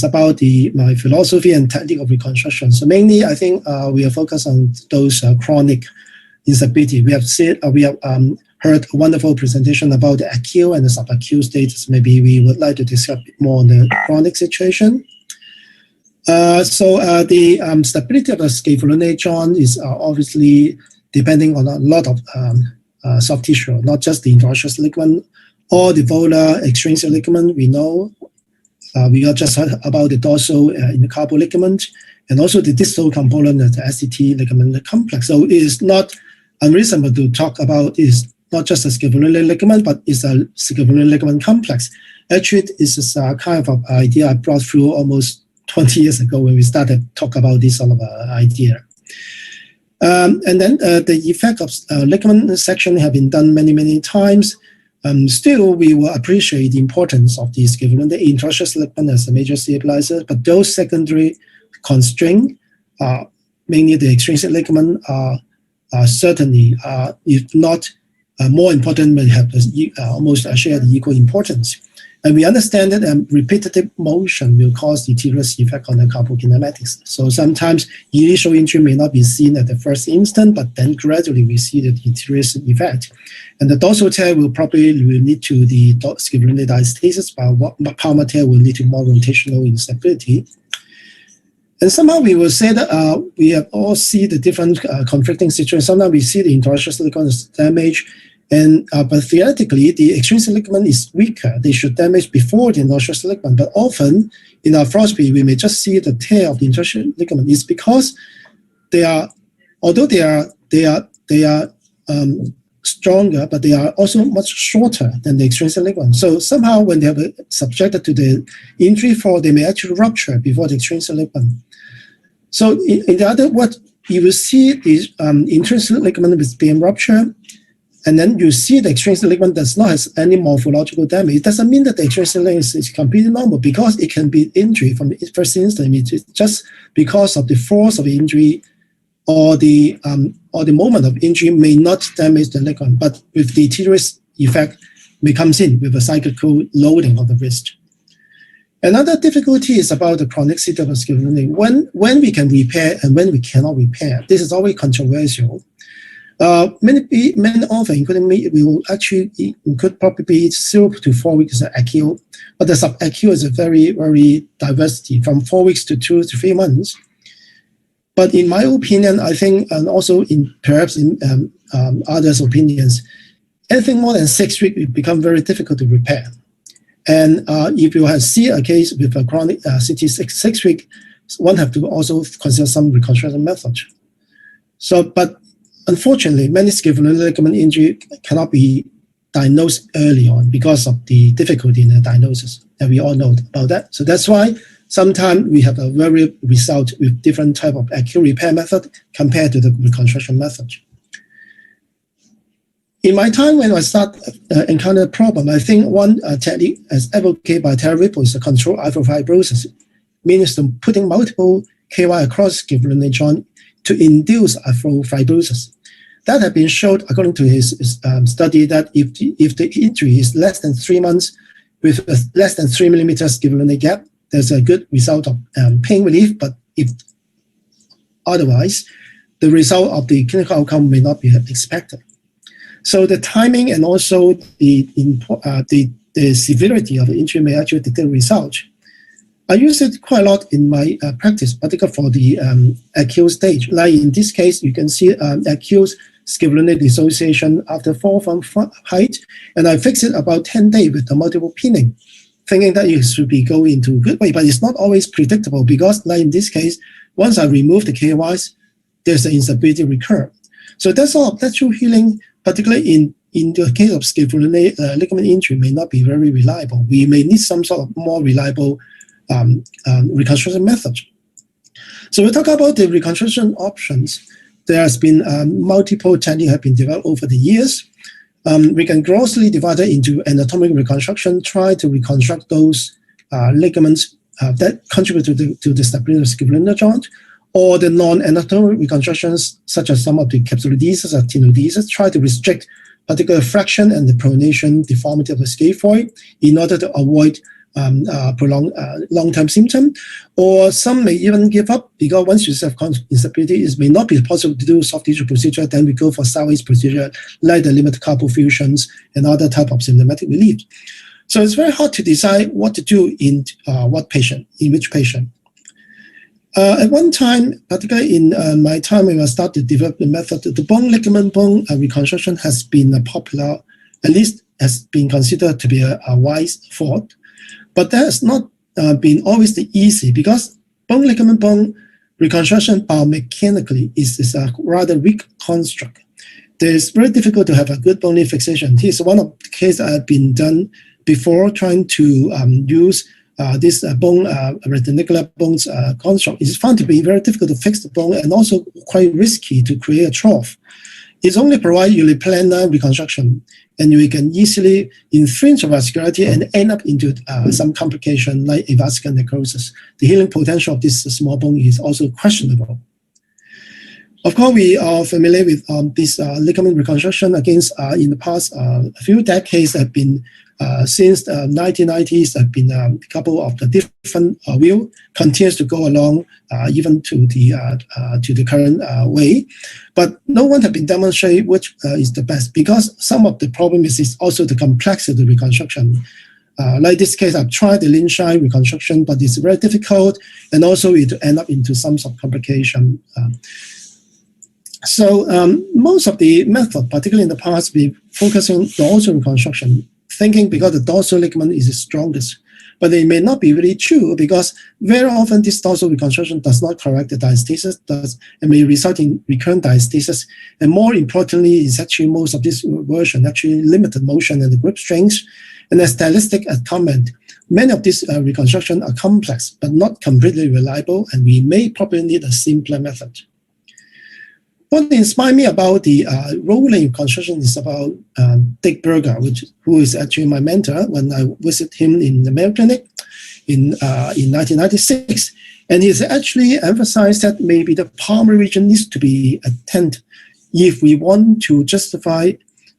is about my philosophy and technique of reconstruction. So mainly, I think we are focused on those chronic instability. We have heard a wonderful presentation about the acute and the subacute status. Maybe we would like to discuss a bit more on the chronic situation. The stability of the scapholinate joint is obviously depending on a lot of soft tissue, not just the interosseous ligament or the volar extrinsic ligament. We know we are just heard about the dorsal intercarpal ligament and also the distal component of the SCT ligament complex. So it is not unreasonable to talk about is not just a scapular ligament, but it's a scapular ligament complex. Actually, this is a kind of idea I brought through almost 20 years ago when we started to talk about this sort of idea. And then the effect of ligament section have been done many, many times. Still, we will appreciate the importance of the scapular interosseous ligament as a major stabilizer, but those secondary constraints, mainly the extrinsic ligament, are certainly, if not more important, may have almost shared equal importance. And we understand that repetitive motion will cause deteriorous effect on the carpal kinematics. So sometimes initial injury may not be seen at the first instant, but then gradually we see the deteriorous effect. And the dorsal tear will probably lead to the scapular diastasis, but palmar tear will lead to more rotational instability. And somehow we will say that we have all see the different conflicting situations. Sometimes we see the interosseous ligament is damaged, and but theoretically the extrinsic ligament is weaker. They should damage before the interosseous ligament. But often in arthroscopy we may just see the tear of the interosseous ligament. It's because they are, although they are stronger, but they are also much shorter than the extrinsic ligament. So somehow when they are subjected to the injury fall, they may actually rupture before the extrinsic ligament. So in the other words, you will see the intrinsic ligament is being ruptured, and then you see the extrinsic ligament does not have any morphological damage. It doesn't mean that the extrinsic ligament is completely normal, because it can be injury from the first instant. It's just because of the force of the injury or the moment of injury may not damage the ligament, but with the deteriorous effect may comes in with a cyclical loading of the wrist. Another difficulty is about the chronicity of the scapular. When we can repair and when we cannot repair. This is always controversial. Many authors, including me, could probably be 0 to 4 weeks acute, but the subacute is a very, very diversity from 4 weeks to 2 to 3 months. But in my opinion, I think, and also in perhaps in others' opinions, anything more than 6 weeks will become very difficult to repair. And if you see a case with a chronic CT 6 weeks, one have to also consider some reconstruction method. So, but unfortunately, many scapular ligament injury cannot be diagnosed early on because of the difficulty in the diagnosis, and we all know about that. So that's why sometimes we have a very result with different type of acute repair method compared to the reconstruction method. In my time when I start encounter a problem, I think one technique as advocated by Terry Ripple is the controlled arthrofibrosis, means putting multiple KY across scapular joint to induce arthrofibrosis. That has been shown, according to his study, that if the injury is less than 3 months with a less than 3 millimeters scapular gap, there's a good result of pain relief. But if otherwise, the result of the clinical outcome may not be expected. So the timing and also the severity of the injury may actually dictate the result. I use it quite a lot in my practice, particularly for the acute stage. Like in this case, you can see acute scapular dissociation after fall from height, and I fix it about 10 days with the multiple pinning, thinking that it should be going into a good way, but it's not always predictable, because like in this case, once I remove the KYs, there's the instability recur. So that's all. Lateral healing, particularly in the case of scapular ligament injury, may not be very reliable. We may need some sort of more reliable reconstruction method. So we talk about the reconstruction options. There has been multiple techniques have been developed over the years. We can grossly divide it into anatomic reconstruction, try to reconstruct those ligaments that contribute to the stability of scapular joint, or the non-anatomic reconstructions, such as some of the capsulodesis or tenodesis, try to restrict particular fraction and the pronation deformity of the scaphoid in order to avoid prolonged long-term symptom, or some may even give up because once you have instability, it may not be possible to do soft tissue procedure. Then we go for salvage procedure like the limited carpal fusions and other type of symptomatic relief. So it's very hard to decide what to do in which patient. At one time, particularly in my time when I started to develop the method, the bone ligament bone reconstruction has been popular, at least has been considered to be a wise thought. But that has not been always the easy, because bone ligament bone reconstruction biomechanically is a rather weak construct. It's very difficult to have a good bone fixation. Here's one of the cases that have been done before trying to use this bone retinacular bones construct. It's found to be very difficult to fix the bone and also quite risky to create a trough. It's only provide uniplanar reconstruction, and you can easily infringe vascularity and end up into some complication like avascular necrosis. The healing potential of this small bone is also questionable. Of course, we are familiar with this ligament reconstruction. Against in the past a few decades have been since the 1990s, have been a couple of the different view continues to go along even to the current way, but no one has been demonstrated which is the best, because some of the problem is also the complexity of the reconstruction. Like this case, I've tried the Lynch-Shine reconstruction, but it's very difficult, and also it end up into some sort of complication. So most of the method, particularly in the past, we focus on dorsal reconstruction, thinking because the dorsal ligament is the strongest. But it may not be really true, because very often this dorsal reconstruction does not correct the diastasis, and may result in recurrent diastasis. And more importantly, is actually most of this version actually limited motion and the grip strength. And as stylistic as comment, many of these reconstruction are complex but not completely reliable, and we may probably need a simpler method. What inspired me about the rolling reconstruction is about Dick Berger, who is actually my mentor when I visited him in the Mayo Clinic in 1996. And he's actually emphasized that maybe the palmar region needs to be attended if we want to justify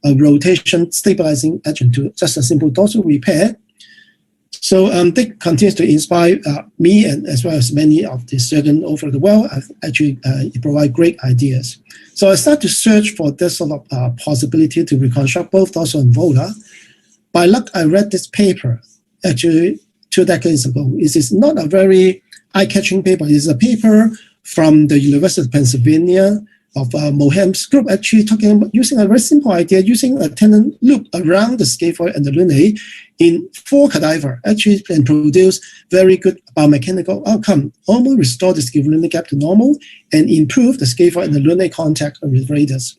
a rotation stabilizing agent to just a simple dorsal repair. So Dick continues to inspire me, and as well as many of the surgeons over the world. Actually, provide great ideas. So I started to search for this sort of possibility to reconstruct both dorsal and volar. By luck, I read this paper actually 2 decades ago. It is not a very eye-catching paper. It is a paper from the University of Pennsylvania of Moham's group, actually talking about using a very simple idea, using a tendon loop around the scaphoid and the lunate in 4 cadavers, actually can produce very good biomechanical outcome, almost restore the scapholunate gap to normal and improve the scaphoid and the lunate contact with radius.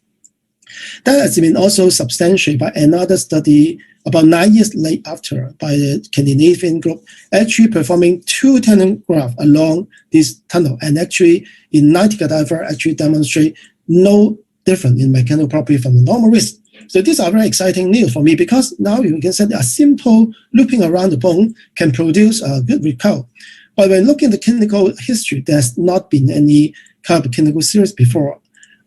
That has been also substantiated by another study about 9 years late after by the Scandinavian group, actually performing 2 tendon grafts along this tunnel, and actually in 90 cadavers actually demonstrate no difference in mechanical property from the normal wrist. So these are very exciting news for me, because now you can say a simple looping around the bone can produce a good result. But when looking at the clinical history, there's not been any kind of clinical series before.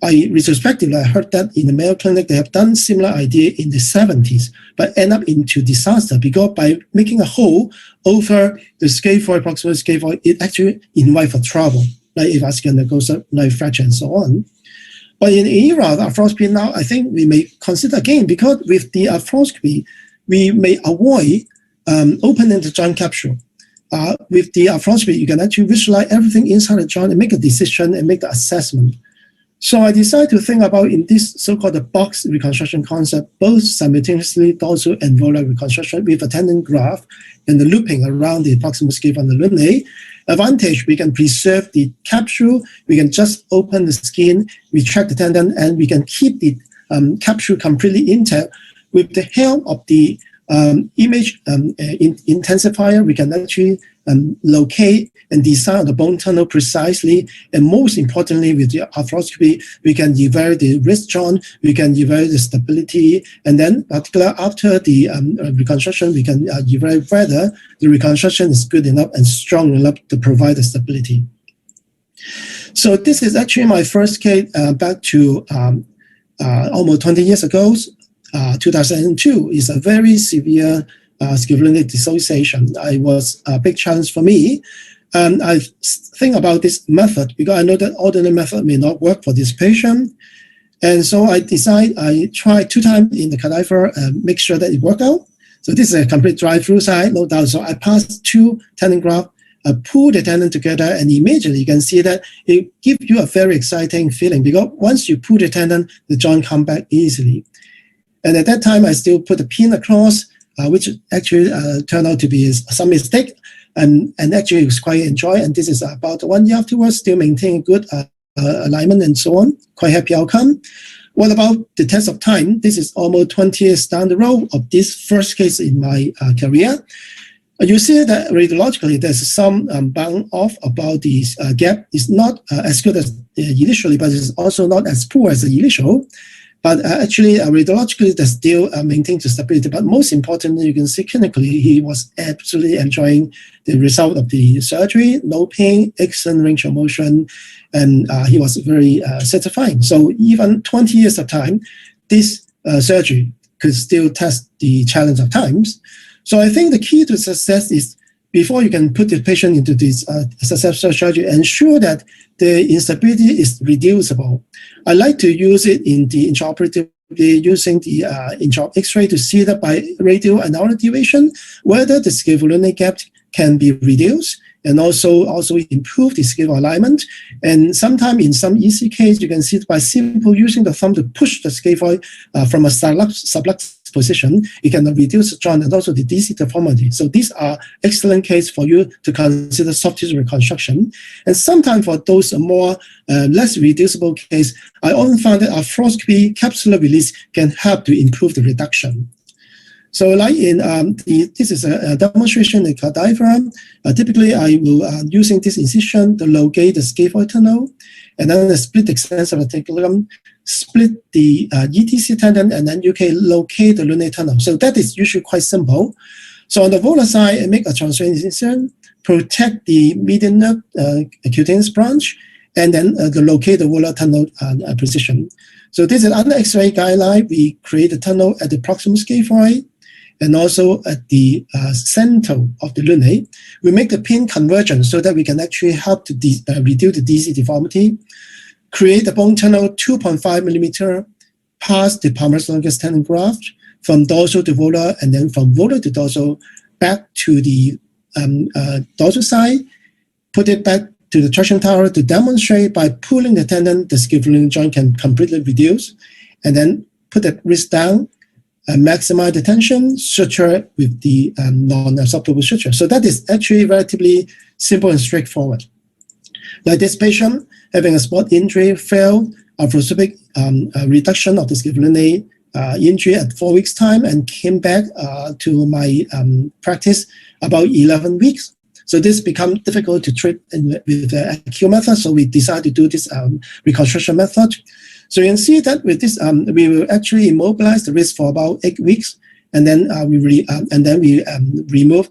Retrospectively, I heard that in the Mayo Clinic, they have done similar idea in the 70s, but end up into disaster, because by making a hole over the scaphoid, proximal scaphoid, it actually invite for trouble, like avascular necrosis, like fracture, and so on. But in the era of arthroscopy now, I think we may consider again, because with the arthroscopy, we may avoid opening the joint capsule. With the arthroscopy, you can actually visualize everything inside the joint and make a decision and make the assessment. So I decided to think about in this so-called box reconstruction concept, both simultaneously dorsal and volar reconstruction with a tendon graft and the looping around the proximal scaphoid and the lunate. Advantage, we can preserve the capsule, we can just open the skin, retract the tendon, and we can keep the capsule completely intact. With the help of the image intensifier, we can actually locate and design the bone tunnel precisely. And most importantly, with the arthroscopy, we can evaluate the wrist joint, we can evaluate the stability, and then particularly after the reconstruction, we can evaluate whether the reconstruction is good enough and strong enough to provide the stability. So this is actually my first case back to almost 20 years ago. 2002 is a very severe scapular dissociation. It was a big challenge for me. And I think about this method because I know that ordinary method may not work for this patient. And so I tried 2 times in the cadaver and make sure that it worked out. So this is a complete drive-through side, no doubt. So I passed 2 tendon grafts, pull the tendon together, and immediately you can see that it gives you a very exciting feeling because once you pull the tendon, the joint comes back easily. And at that time, I still put a pin across, which actually turned out to be some mistake. And actually it was quite enjoy. And this is about 1 year afterwards, still maintaining good alignment and so on. Quite happy outcome. What about the test of time? This is almost 20 years down the road of this first case in my career. You see that radiologically there's some bound off about this gap. It's not as good as initially, but it's also not as poor as the initial. But actually, radiologically, they still maintain the stability. But most importantly, you can see clinically, he was absolutely enjoying the result of the surgery. No pain, excellent range of motion, and he was very satisfying. So even 20 years of time, this surgery could still test the challenge of times. So I think the key to success is before you can put the patient into this successful surgery, ensure that the instability is reducible. I like to use it in the intraoperative using the intraop X-ray to see that by radial and hour duration, whether the scapholunate gap can be reduced and also improve the scaphoid alignment. And sometimes in some easy case, you can see by simple using the thumb to push the scaphoid from a subluxed position, it can reduce the joint and also the DC deformity. So these are excellent case for you to consider soft tissue reconstruction. And sometimes for those more less reducible case, I often found that arthroscopy capsular release can help to improve the reduction. So like in this is a demonstration in cadaver. Typically, I will using this incision to locate the scaphoid tunnel, and then the split extensor reticulum, split the ETC tendon, and then you can locate the lunate tunnel. So that is usually quite simple. So on the volar side, I make a transverse incision, protect the median nerve cutaneous branch, and then locate the volar tunnel position. So this is under X-ray guideline. We create a tunnel at the proximal scaphoid, and also at the center of the lunate. We make the pin convergence so that we can actually help to reduce the DC deformity. Create the bone tunnel 2.5 millimeter past the palmaris longus tendon graft from dorsal to volar, and then from volar to dorsal back to the dorsal side. Put it back to the traction tower to demonstrate by pulling the tendon, the scapholunate joint can completely reduce, and then put the wrist down, maximize the tension, suture with the non-absorbable suture. So that is actually relatively simple and straightforward. Like this patient having a spot injury, failed arthroscopic reduction of the scapholunate injury at 4 weeks' time, and came back to my practice about 11 weeks. So this become difficult to treat with the acute method, so we decided to do this reconstruction method. So you can see that with this, we will actually immobilize the wrist for about 8 weeks, and then we remove,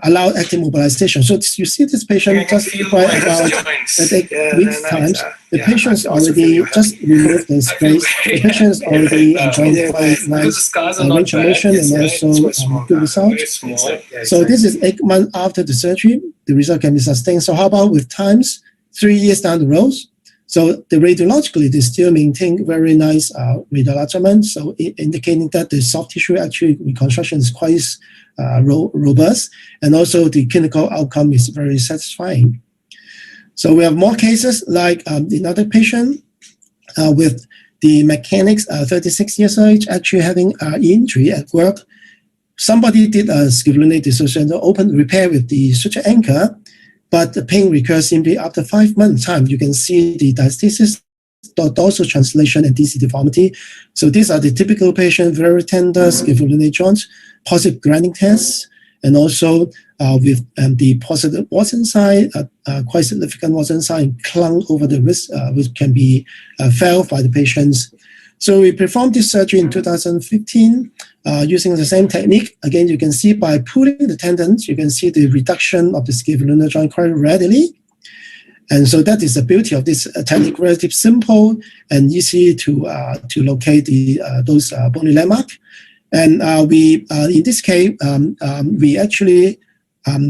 allow active mobilization. So you see this patient just by about at 8 weeks times, the patient's already just removed the space. The patient is already enjoying quite nice range of motion and also good results. So this is 8 months after the surgery. The result can be sustained. So how about with times 3 years down the road? So the radiologically, they still maintain very nice radial alignment, so indicating that the soft tissue actually reconstruction is quite robust, and also the clinical outcome is very satisfying. So we have more cases like another patient with the mechanics, 36 years of age, actually having an injury at work. Somebody did a scapholunate dissociation open repair with the suture anchor, but the pain recurs simply after 5 months' time. You can see the diastasis, dorsal translation, and DC deformity. So these are the typical patient, very tender scapholunate joints, positive grinding tests, and also with the positive Watson sign, quite significant Watson sign clung over the wrist, which can be felt by the patients. So we performed this surgery in 2015 using the same technique. Again, you can see by pulling the tendons, you can see the reduction of the scapholunate joint quite readily. And so that is the beauty of this technique, relatively simple and easy to locate those bony landmark. And we, in this case, we actually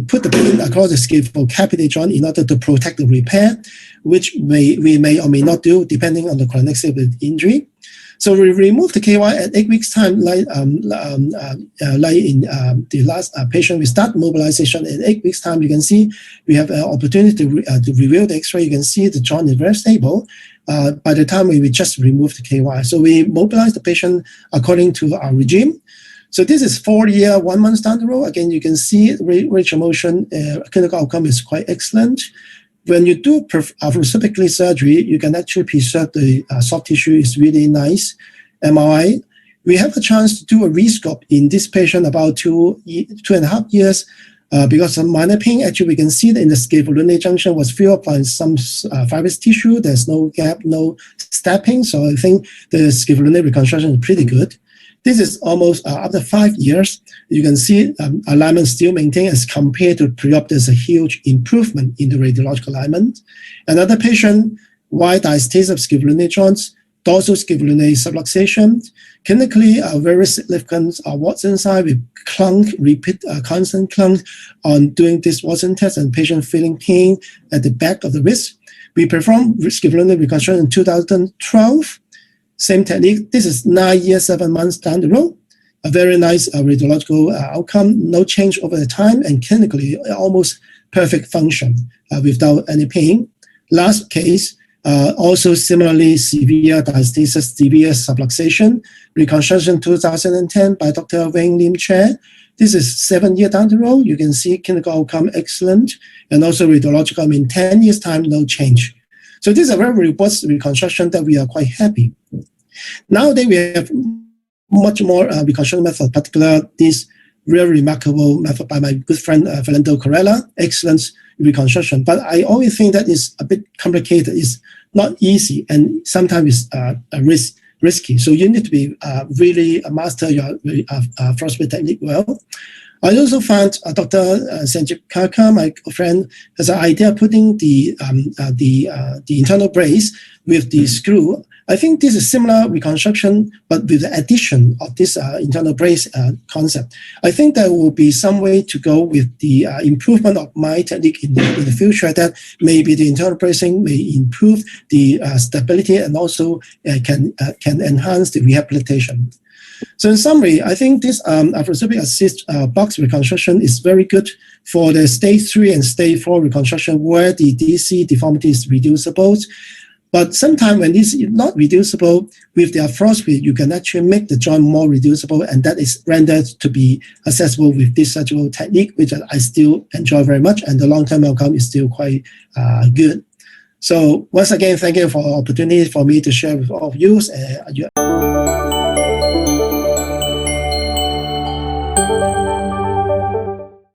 put the pin across the scaphocapital joint in order to protect the repair, which we may or may not do depending on the chronicity of the injury. So we remove the KY at 8 weeks time, like in the last patient. We start mobilization at 8 weeks time. You can see we have an opportunity to review the X-ray. You can see the joint is very stable. By the time we just remove the KY, so we mobilize the patient according to our regime. So this is 4 year, 1 month down the road. Again, you can see range of motion clinical outcome is quite excellent. When you do arthroscopic surgery, you can actually preserve the soft tissue. Is really nice. MRI. We have a chance to do a rescope in this patient about 2.5 years because of minor pain. Actually, we can see that in the scapholunate junction was filled up by some fibrous tissue. There's no gap, no stepping. So I think the scapholunate reconstruction is pretty good. This is almost after 5 years. You can see alignment still maintained as compared to pre-op. There's a huge improvement in the radiological alignment. Another patient, wide diastasis of scapholunate joints, dorsal scapholunate subluxation. Clinically, very significant Watson side with clunk, repeat constant clunk on doing this Watson test and patient feeling pain at the back of the wrist. We performed scapholunate reconstruction in 2012. Same technique. This is 9 years, 7 months down the road. A very nice radiological outcome, no change over the time, and clinically almost perfect function without any pain. Last case, also similarly severe diastasis, severe subluxation, reconstruction 2010 by Dr. Wayne Lim Chair. This is 7 years down the road. You can see clinical outcome excellent, and also radiological, 10 years time, no change. So this is a very robust reconstruction that we are quite happy. Nowadays, we have much more reconstruction method, particularly this very remarkable method by my good friend Fernando Corella, excellent reconstruction. But I always think that is a bit complicated. It's not easy, and sometimes it's risky. So you need to be really master your frostbite technique well. I also found Dr. Sangeet Karkar, my friend, has an idea of putting the internal brace with the screw. I think this is similar reconstruction, but with the addition of this internal brace concept. I think there will be some way to go with the improvement of my technique in the future, that maybe the internal bracing may improve the stability and also can enhance the rehabilitation. So in summary, I think this arthroscopic assist box reconstruction is very good for the stage 3 and stage 4 reconstruction where the DC deformity is reducible. But sometimes when this is not reducible, with the arthroscopy, you can actually make the joint more reducible, and that is rendered to be accessible with this surgical technique, which I still enjoy very much, and the long-term outcome is still quite good. So once again, thank you for the opportunity for me to share with all of you.